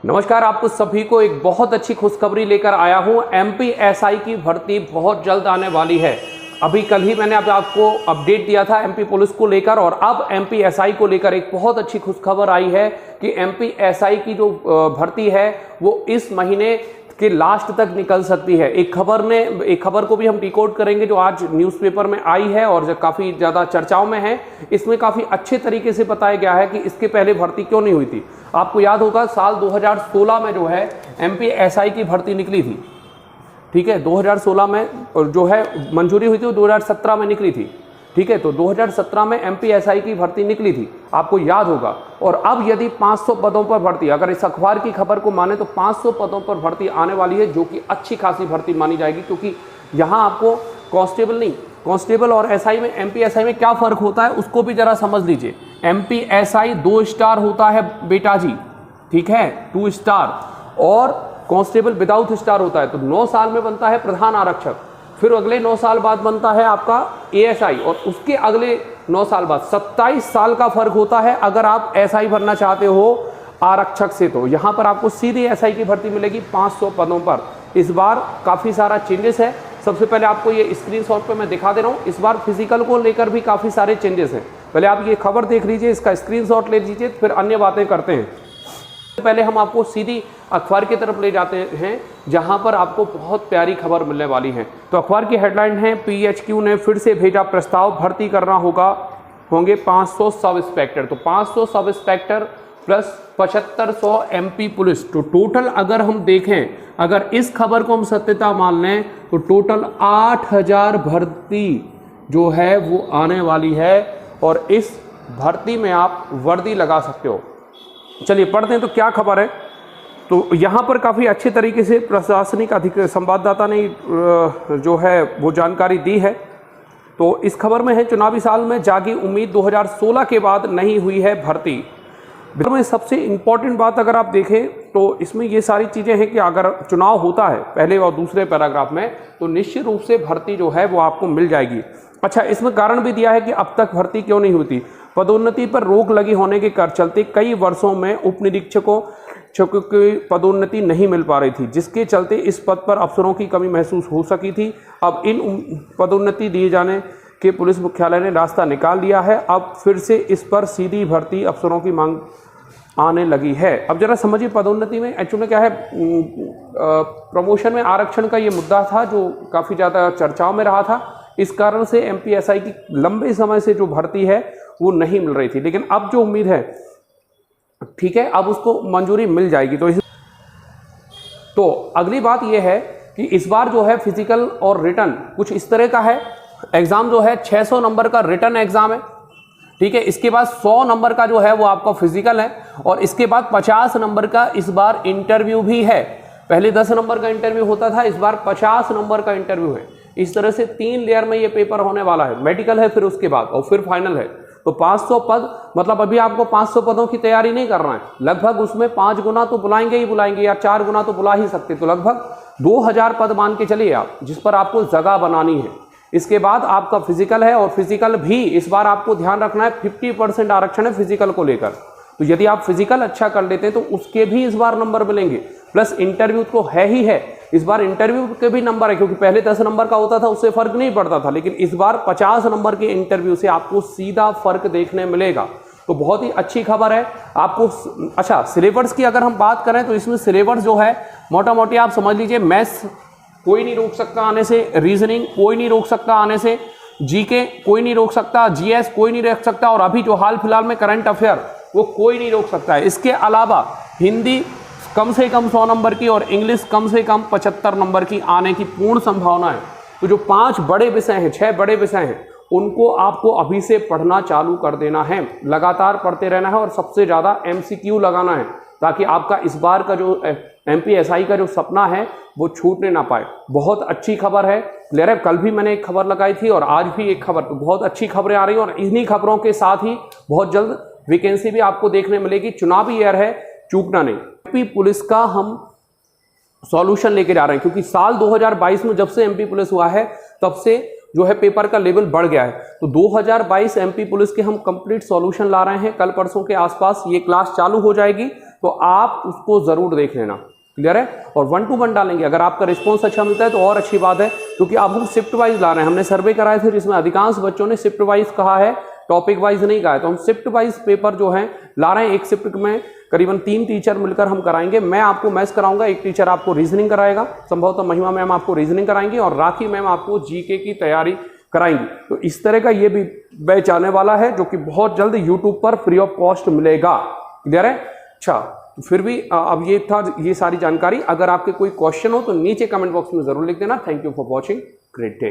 नमस्कार, आपको सभी को एक बहुत अच्छी खुशखबरी लेकर आया हूं। एमपी एसआई की भर्ती बहुत जल्द आने वाली है। अभी कल ही मैंने आपको अपडेट दिया था एमपी पुलिस को लेकर, और अब एमपी एसआई को लेकर एक बहुत अच्छी खुशखबर आई है कि एमपी एसआई की जो भर्ती है वो इस महीने के लास्ट तक निकल सकती है। एक खबर को भी हम डिकोड करेंगे जो आज न्यूज़पेपर में आई है और जो काफ़ी ज़्यादा चर्चाओं में है। इसमें काफ़ी अच्छे तरीके से बताया गया है कि इसके पहले भर्ती क्यों नहीं हुई थी। आपको याद होगा साल 2016 में जो है एमपी एसआई की भर्ती निकली थी, ठीक है। 2016 में जो है मंजूरी हुई थी, वो 2017 में निकली थी, ठीक है। तो 2017 में एमपी एसआई की भर्ती निकली थी, आपको याद होगा। और अब यदि 500 पदों पर भर्ती, अगर इस अखबार की खबर को माने तो 500 पदों पर भर्ती आने वाली है, जो कि अच्छी खासी भर्ती मानी जाएगी। क्योंकि यहाँ आपको कांस्टेबल और एसआई में, एमपी एसआई में क्या फ़र्क होता है उसको भी ज़रा समझ लीजिए। एमपी एसआई 2 स्टार होता है बेटा जी, ठीक है, 2 स्टार, और कांस्टेबल विदाउट स्टार होता है। तो 9 साल में बनता है प्रधान आरक्षक, फिर अगले 9 साल बाद बनता है आपका एएसआई, और उसके अगले 9 साल बाद 27 साल का फर्क होता है अगर आप एसआई बनना चाहते हो आरक्षक से। तो यहाँ पर आपको सीधी एसआई की भर्ती मिलेगी 500 पदों पर। इस बार काफ़ी सारा चेंजेस है। सबसे पहले आपको ये स्क्रीनशॉट पे मैं दिखा दे रहा हूँ। इस बार फिजिकल को लेकर भी काफ़ी सारे चेंजेस हैं। पहले आप ये खबर देख लीजिए, इसका स्क्रीनशॉट ले लीजिए, फिर अन्य बातें करते हैं। पहले हम आपको सीधी अखबार की तरफ ले जाते हैं, जहां पर आपको बहुत प्यारी खबर मिलने वाली है। तो अखबार की हेडलाइन है, पीएचक्यू ने फिर से भेजा प्रस्ताव, भर्ती करना होंगे 500 सब इंस्पेक्टर। तो 500 sub inspector plus 7500 MP police. तो टोटल अगर हम देखें, अगर इस खबर को हम सत्यता मान लें तो टोटल 8000 भर्ती जो है वो आने वाली है, और इस भर्ती में आप वर्दी लगा सकते हो। चलिए पढ़ते हैं तो क्या खबर है। तो यहाँ पर काफ़ी अच्छे तरीके से प्रशासनिक संवाददाता ने जो है वो जानकारी दी है। तो इस खबर में है, चुनावी साल में जागी उम्मीद, 2016 के बाद नहीं हुई है भर्ती। में सबसे इम्पॉर्टेंट बात अगर आप देखें तो इसमें ये सारी चीज़ें हैं कि अगर चुनाव होता है पहले और दूसरे पैराग्राफ में, तो निश्चित रूप से भर्ती जो है वो आपको मिल जाएगी। अच्छा, इसमें कारण भी दिया है कि अब तक भर्ती क्यों नहीं होती। पदोन्नति पर रोक लगी होने के चलते कई वर्षों में उप निरीक्षकों की पदोन्नति नहीं मिल पा रही थी, जिसके चलते इस पद पर अफसरों की कमी महसूस हो सकी थी। अब इन पदोन्नति दिए जाने के पुलिस मुख्यालय ने रास्ता निकाल लिया है। अब फिर से इस पर सीधी भर्ती अफसरों की मांग आने लगी है। अब जरा समझिए, पदोन्नति में एक्चुअली क्या है, प्रमोशन में आरक्षण का ये मुद्दा था जो काफ़ी ज़्यादा चर्चाओं में रहा था। इस कारण से एमपी एसआई की लंबे समय से जो भर्ती है वो नहीं मिल रही थी, लेकिन अब जो उम्मीद है, ठीक है, अब उसको मंजूरी मिल जाएगी। तो अगली बात यह है कि इस बार जो है फिजिकल और रिटर्न कुछ इस तरह का है। एग्जाम जो है 600 नंबर का रिटर्न एग्जाम है, ठीक है। इसके बाद 100 नंबर का जो है वो आपका फिजिकल है, और इसके बाद 50 नंबर का इस बार इंटरव्यू भी है। पहले 10 नंबर का इंटरव्यू होता था, इस बार 50 नंबर का इंटरव्यू है। इस तरह से 3 लेयर में ये पेपर होने वाला है। मेडिकल है, फिर उसके बाद, और फिर फाइनल है। तो 500 पद, मतलब अभी आपको 500 पदों की तैयारी नहीं करना है, लगभग उसमें 5 गुना तो बुलाएंगे ही बुलाएंगे, या 4 गुना तो बुला ही सकते। तो लगभग 2000 पद मान के चलिए आप, जिस पर आपको जगह बनानी है। इसके बाद आपका फिजिकल है, और फिजिकल भी इस बार आपको ध्यान रखना है 50% आरक्षण है फिजिकल को लेकर। तो यदि आप फिजिकल अच्छा कर लेते हैं तो उसके भी इस बार नंबर मिलेंगे, प्लस इंटरव्यू तो है ही है। इस बार इंटरव्यू के भी नंबर है, क्योंकि पहले 10 नंबर का होता था, उससे फर्क नहीं पड़ता था, लेकिन इस बार 50 नंबर के इंटरव्यू से आपको सीधा फर्क देखने मिलेगा। तो बहुत ही अच्छी खबर है आपको। अच्छा, सिलेबस की अगर हम बात करें तो इसमें सिलेबस जो है मोटा मोटी आप समझ लीजिए, मैथ्स कोई नहीं रोक सकता आने से, रीजनिंग कोई नहीं रोक सकता आने से, जीके कोई नहीं रोक सकता, जीएस कोई नहीं रोक सकता, और अभी जो हाल फिलहाल में करंट अफेयर वो कोई नहीं रोक सकता है। इसके अलावा हिंदी कम से कम 100 नंबर की और इंग्लिश कम से कम 75 नंबर की आने की पूर्ण संभावना है। तो जो 5 बड़े विषय हैं, 6 बड़े विषय हैं, उनको आपको अभी से पढ़ना चालू कर देना है, लगातार पढ़ते रहना है, और सबसे ज़्यादा एमसीक्यू लगाना है, ताकि आपका इस बार का जो एमपी एसआई का जो सपना है वो छूटने ना पाए। बहुत अच्छी खबर है, क्लियर है। कल भी मैंने एक खबर लगाई थी और आज भी एक खबर, तो बहुत अच्छी खबरें आ रही हैं, और इन्हीं खबरों के साथ ही बहुत जल्द वैकेंसी भी आपको देखने मिलेगी। चुनावी ईयर है, चूकना नहीं। एमपी पुलिस का हम सॉल्यूशन लेके जा रहे हैं, क्योंकि साल 2022 में जब से एमपी पुलिस हुआ है तब से जो है पेपर का लेवल बढ़ गया है। तो 2022 एमपी पुलिस के हम कंप्लीट सॉल्यूशन ला रहे हैं। कल परसों के आसपास ये क्लास चालू हो जाएगी, तो आप उसको ज़रूर देख लेना। क्लियर है? और 1 to 1 डालेंगे, अगर आपका रिस्पॉन्स अच्छा मिलता है तो और अच्छी बात है, क्योंकि अब हम शिफ्ट वाइज ला रहे हैं। हमने सर्वे कराए थे जिसमें अधिकांश बच्चों ने शिफ्ट वाइज कहा है, टॉपिक वाइज नहीं कहा है। तो हम शिफ्ट वाइज पेपर जो है ला रहे हैं। एक शिफ्ट में करीबन 3 टीचर मिलकर हम कराएंगे। मैं आपको मैथ्स कराऊंगा, एक टीचर आपको रीजनिंग कराएगा, संभवतः महिमा मैम आपको रीजनिंग कराएंगी और राखी मैम आपको जीके की तैयारी कराएंगी। तो इस तरह का ये भी बैच आने वाला है जो कि बहुत जल्द यूट्यूब पर फ्री ऑफ कॉस्ट मिलेगा। क्लियर है? अच्छा, तो फिर भी अब ये था ये सारी जानकारी। अगर आपके कोई क्वेश्चन हो तो नीचे कमेंट बॉक्स में जरूर लिख देना। Thank you for watching, great day.